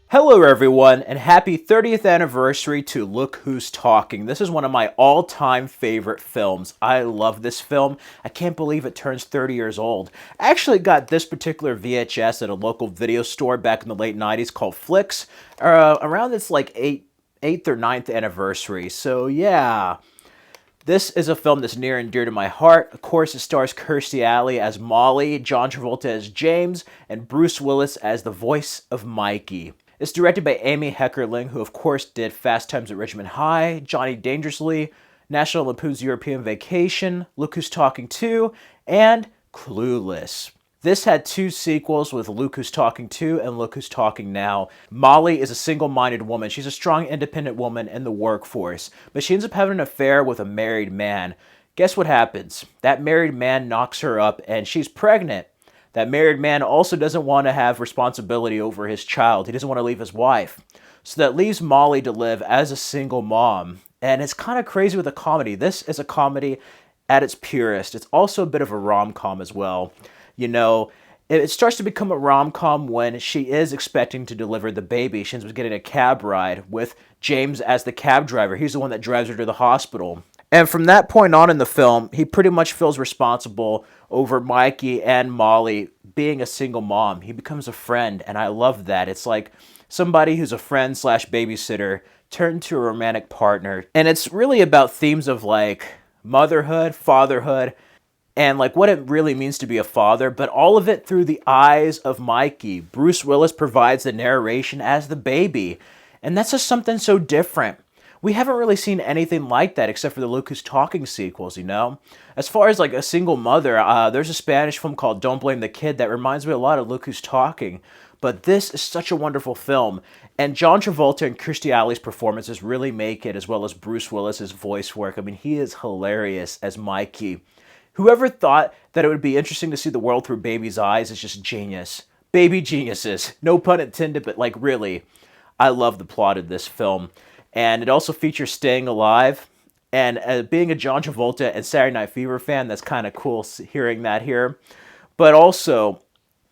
Hello everyone, and happy 30th anniversary to Look Who's Talking. This is one of my all-time favorite films. I love this film. I can't believe it turns 30 years old. I actually got this particular VHS at a local video store back in the late 90s called Flicks, around its like 8th or ninth anniversary. So yeah, this is a film that's near and dear to my heart. Of course, it stars Kirstie Alley as Molly, John Travolta as James, and Bruce Willis as the voice of Mikey. It's directed by Amy Heckerling, who of course did Fast Times at Ridgemont High, Johnny Dangerously, National Lampoon's European Vacation, Look Who's Talking 2, and Clueless. This had two sequels with Look Who's Talking 2 and Look Who's Talking Now. Molly is a single-minded woman. She's a strong, independent woman in the workforce, but she ends up having an affair with a married man. Guess what happens? That married man knocks her up and she's pregnant. That married man also doesn't want to have responsibility over his child. He doesn't want to leave his wife. So that leaves Molly to live as a single mom. And it's kind of crazy with a comedy. This is a comedy at its purest. It's also a bit of a rom-com as well. You know, it starts to become a rom-com when she is expecting to deliver the baby. She ends up getting a cab ride with James as the cab driver. He's the one that drives her to the hospital. And from that point on in the film, he pretty much feels responsible over Mikey and Molly being a single mom. He becomes a friend, and I love that. It's like somebody who's a friend slash babysitter turned to a romantic partner. And it's really about themes of like motherhood, fatherhood, and like what it really means to be a father, but all of it through the eyes of Mikey. Bruce Willis provides the narration as the baby, and that's just something so different. We haven't really seen anything like that except for the Look Who's Talking sequels, you know? As far as like a single mother, there's a Spanish film called Don't Blame the Kid that reminds me a lot of Look Who's Talking. But this is such a wonderful film. And John Travolta and Kirstie Alley's performances really make it, as well as Bruce Willis's voice work. I mean, he is hilarious as Mikey. Whoever thought that it would be interesting to see the world through baby's eyes is just genius. Baby geniuses. No pun intended, but like really, I love the plot of this film. And it also features Staying Alive. And being a John Travolta and Saturday Night Fever fan, that's kind of cool hearing that here. But also,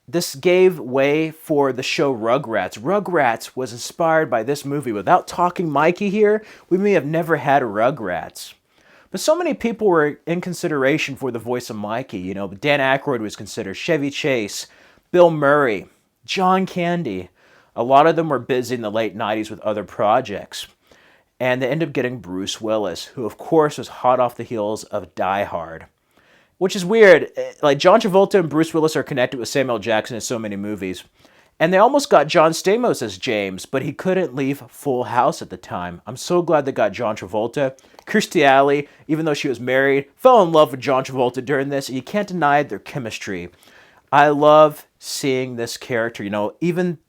this gave way for the show Rugrats. Rugrats was inspired by this movie. Without talking Mikey here, we may have never had a Rugrats. But so many people were in consideration for the voice of Mikey. You know, Dan Aykroyd was considered, Chevy Chase, Bill Murray, John Candy. A lot of them were busy in the late 90s with other projects. And they ended up getting Bruce Willis, who of course was hot off the heels of Die Hard. Which is weird. Like John Travolta and Bruce Willis are connected with Samuel Jackson in so many movies. And they almost got John Stamos as James, but he couldn't leave Full House at the time. I'm so glad they got John Travolta. Kirstie Alley, even though she was married, fell in love with John Travolta during this, and you can't deny their chemistry. I love seeing this character. You know, even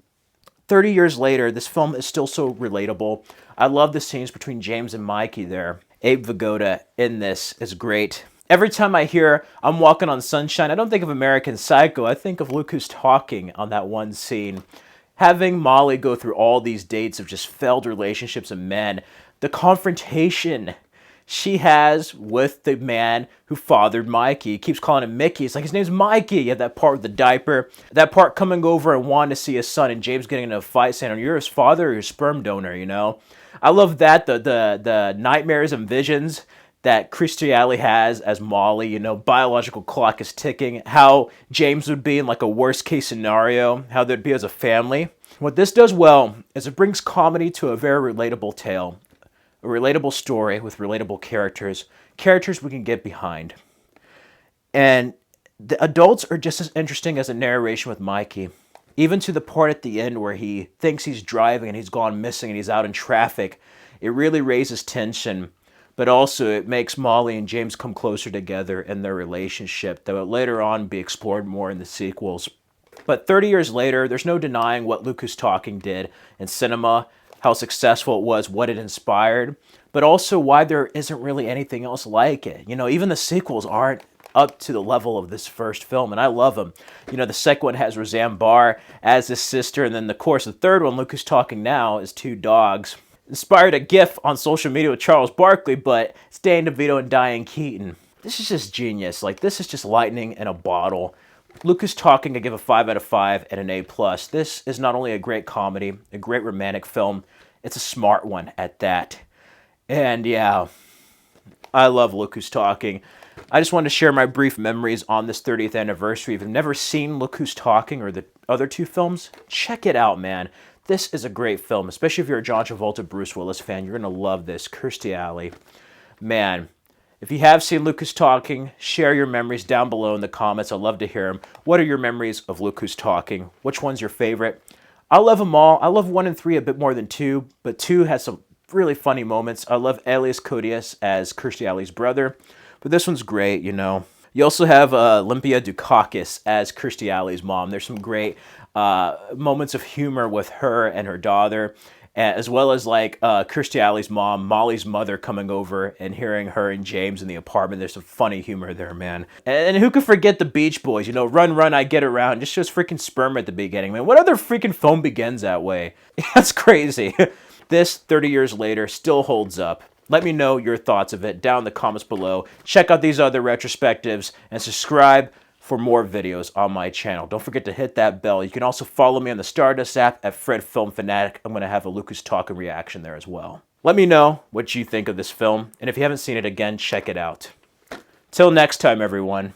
30 years later, this film is still so relatable. I love the scenes between James and Mikey there. Abe Vigoda in this is great. Every time I hear I'm Walking on Sunshine, I don't think of American Psycho. I think of Look Who's Talking on that one scene. Having Molly go through all these dates of just failed relationships and men, the confrontation she has with the man who fathered Mikey. He keeps calling him Mickey. It's like his name's Mikey. You have that part with the diaper. That part coming over and wanting to see his son, and James getting in a fight saying, you're his father or your sperm donor, you know? I love that, the nightmares and visions that Kirstie Alley has as Molly, you know, biological clock is ticking, how James would be in like a worst case scenario, how they'd be as a family. What this does well is it brings comedy to a very relatable tale, a relatable story with relatable characters we can get behind. And the adults are just as interesting as the narration with Mikey. Even to the part at the end where he thinks he's driving and he's gone missing and he's out in traffic, it really raises tension. But also it makes Molly and James come closer together in their relationship that will later on be explored more in the sequels. But 30 years later, there's no denying what Look Who's Talking did in cinema, how successful it was, what it inspired, but also why there isn't really anything else like it. You know, even the sequels aren't up to the level of this first film, and I love them. You know, the second one has Roseanne Barr as his sister, and then of course the third one, Look Who's Talking Now, is two dogs. Inspired a gif on social media with Charles Barkley, but it's Dan DeVito and Diane Keaton. This is just genius. Like, this is just lightning in a bottle. Luke Who's Talking, I give a 5 out of 5 and an A+. This is not only a great comedy, a great romantic film, it's a smart one at that. And yeah, I love Look Who's Talking. I just wanted to share my brief memories on this 30th anniversary. If you've never seen Look Who's Talking or the other two films, check it out, man. This is a great film, especially if you're a John Travolta, Bruce Willis fan. You're going to love this. Kirstie Alley. Man, if you have seen Luke Who's Talking, share your memories down below in the comments. I'd love to hear them. What are your memories of Luke Who's Talking? Which one's your favorite? I love them all. I love 1 and 3 a bit more than 2, but 2 has some really funny moments. I love Elias Koteas as Kirstie Alley's brother, but this one's great, you know. You also have Olympia Dukakis as Kirstie Alley's mom. There's some great moments of humor with her and her daughter, as well as like Kirstie Alley's mom, Molly's mother, coming over and hearing her and James in the apartment. There's some funny humor there, man. And who could forget the Beach Boys? You know, Run, Run, I Get Around. Just shows freaking sperm at the beginning, man. What other freaking film begins that way? That's crazy. This, 30 years later, still holds up. Let me know your thoughts of it down in the comments below. Check out these other retrospectives and subscribe for more videos on my channel. Don't forget to hit that bell. You can also follow me on the Stardust app at Fred Film Fanatic. I'm going to have a Luke Who's Talking reaction there as well. Let me know what you think of this film, and if you haven't seen it again, check it out. Till next time, everyone.